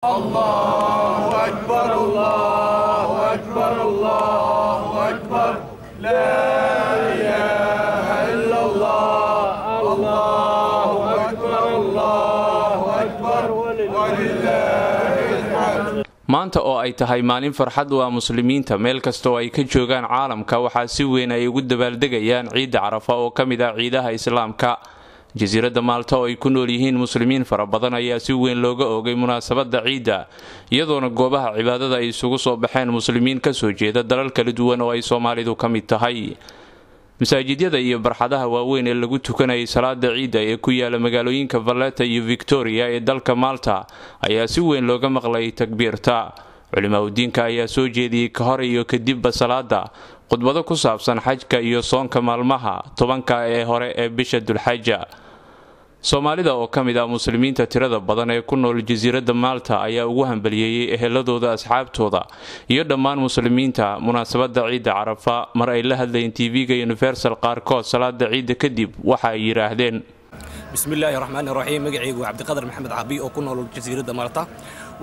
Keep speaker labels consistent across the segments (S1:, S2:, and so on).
S1: الله أكبر الله أكبر الله أكبر لا إله إلا الله الله أكبر الله أكبر ولله الحمد.
S2: maanta oo ay tahay maalin farxad u ah muslimiinta meel kasta oo ay ka joogaan caalamka waxaa si weyn ay ugu dabaaldegayaan ciida Carafa oo kamid ah ciidaha islaamka. jasiiradda Maalta oo ay ku nool yihiin muslimiin fara badan ayaa si weyn looga oogay munaasabada ciida iyadoona goobaha cibaadada ay isugu soo baxeen muslimiin ka soo jeeda dalal kala duwan oo ay Soomaalidu ka mid tahay. masaajidyada iyo barxadaha waaweyn ee lagu tukanayay salaada ciida ee ku yaala magaalooyinka Valletta iyo Victoria ee dalka Maalta ayaa si weyn looga maqlay takbiirta. culimada ayaa soo jeediyay ka hor iyo kadibba salaada khudbado ku saabsan xajka iyo soonka maalmaha 10 ee hore ee bisha Dulxajja. Soomaalida oo kamid ah muslimiinta tirada badan ee ku nool jasiiradda Maalta ayaa ugu hambalyeeyay eheladooda asxaabtooda iyo dhammaan muslimiinta munaasabada ciida Carafa mar ay la hadlayeen TV-ga Universal qaarkood salaada ciida kadib waxa ay yiraahdeen
S3: bismillahir rahmanir rahim magacaygu Cabdiqadar Maxamed Caabi oo ku nool jasiiradda Maalta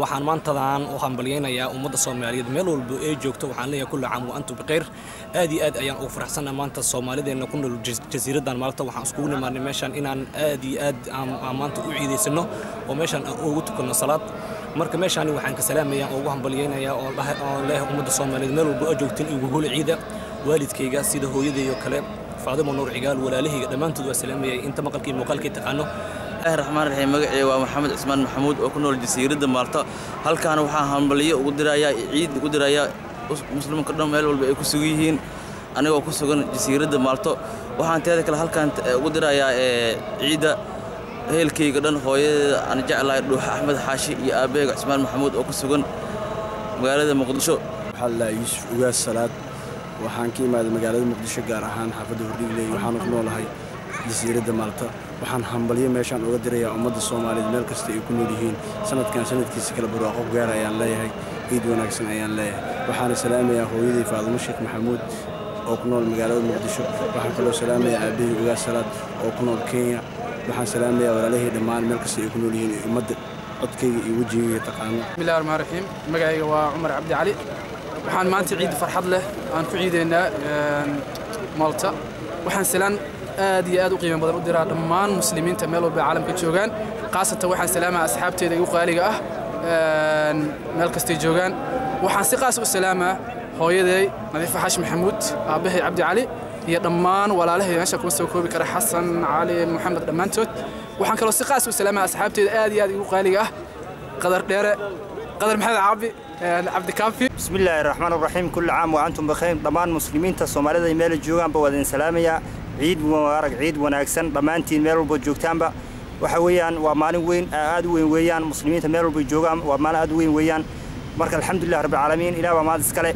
S3: waxaan maantadan u hambalyeeynaya ummadda Soomaaliyeed meel walba ay joogto waxaan leeyahay kullu caam wa antum biqayr aad ayaan ugu faraxsanahay maanta Soomaalideena ku nool jasiiradda Maalta waxaan isku nimaanay meeshan inaan aad maanta u ciideysano oo meeshan ugu tukano salaad marka meeshan waxaan ka salaamayaa oo ugu hambalyeeynaya oo leeyahay ummadda Soomaaliyeed meel walba ay joogtiin ugu hul ciida waalidkayga sida hooyadeeyo kale فاضل نور عقال ولا له دمانتود والسلامية أنت مقالك مقالك تقانو.
S4: الرحمن الرحيم مقعي ومحمد عثمان محمود وكنا الجزيرة مالطا هل كانوا وحاهم بليه وقدرايا عيد وقدرايا مسلم كلهم مال والبيكوسويين أنا وكوسوين جزيرة مالطا وحان تهذاك هل كانت قدرايا عيدة هي الكي قدن خوي أنا جعل روح أحمد حاشي يا أبي عثمان محمود وكوسوين مقالة مقدشو
S5: حلا يوسف وقاس الصلاة waxaan ka imaaday magaalada Muqdisho gaar ahaan xaafadda Hordhigley waxaan ku noolahay jasiiradda Maalta waxaan hambalyo meeshan uga dirayaa ummadda Soomaaliyeed meel kasta ay ku nool yihiin sanadkan sanadkiisa kala barwaaqo gaar ayaan leeyahay ciid wanaagsan ayaan leeyahay waxaan salaamayaa hooyaday Faadimo Sheekh Maxamuud oo ku nool magaalada Muqdisho waxaan kaloo salaamayaa aabbahay Ugaas Salaad oo ku nool Kenya waxaan salaamayaa walaalahey dhammaan meel kasta ay ku nool yihiin ummadda codkayga iyo wajigayga taqaano.
S6: bismillahir rahmaanir rahiim magacayga waa Umar Cabdi Cali waxaan maanta ciid farxad leh aan ku ciideynaa Maalta waxaan salaan aad iyo aad u qiimo badan u diraa dhammaan muslimiinta meel walba caalamka joogaan qaasatan waxaan salaamaa asxaabteeda ugu qaaliga ah meel kasta ay joogaan waxaan si qaas u salaamaa hooyaday Nadiifa Xaash Maxamuud aabahay Cabdi Cali iyo dhammaan walaalahay meesha ku soo koobi kara Xasan Cali Maxamed dhamaantood waxaan kaloo si qaas u salaamaa asxaabteeda aad iyo aad ugu qaaliga ah qadar dheere قدر محمد عابي عبد كافي.
S7: بسم الله الرحمن الرحيم كل عام وأنتم بخير ضمان مسلمين الصوماليين ميل الجوجان بودين سلامية عيد مبارك عيد وناكسن ضمانتين ميل البوجوكتان با وحويان ومالين وين أدوين ويان مسلمين ميل البوجوجان ومال أدوين ويان مرك الحمد لله رب العالمين إلى وما تسكله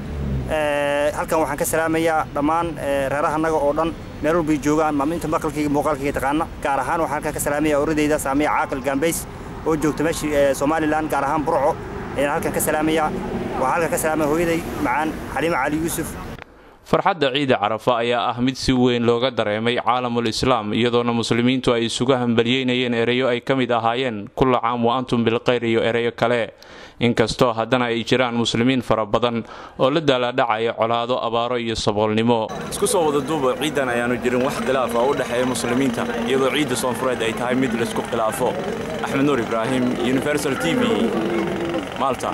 S7: هل كان وحنا كسلامية ضمان راه النجا أردن ميل البوجوجان ما أنتم مقالك يتقنا كارهان وحنا كسلامية أوريد إذا سامي عاقل جنبيس وجوكت ماشي صومالي لان كارهان برعو halkan ka salaamaya waa halkan ka salaamay hooyaday macaan Xaliima Cali Yuusuf.
S2: farxadda ciida Carafa ayaa ah mid si weyn looga dareemay caalamul islaam iyadoona muslimiintu ay isugu hambalyeynayeen erayo ay kamid ahaayeen kullu caam wa antum bil khayr iyo erayo kale inkastoo haddana ay jiraan muslimiin fara badan oo la daaladhacaya colaado abaaro iyo saboolnimo
S8: isku soo wada duuba ciidan ayaanu jirin wax khilaaf ah u dhaxeeya muslimiinta iyadoo ciida Soonfureed ay tahay mid la isku khilaafo. Axmed Nuur Ibraahim Universal TV Maalta.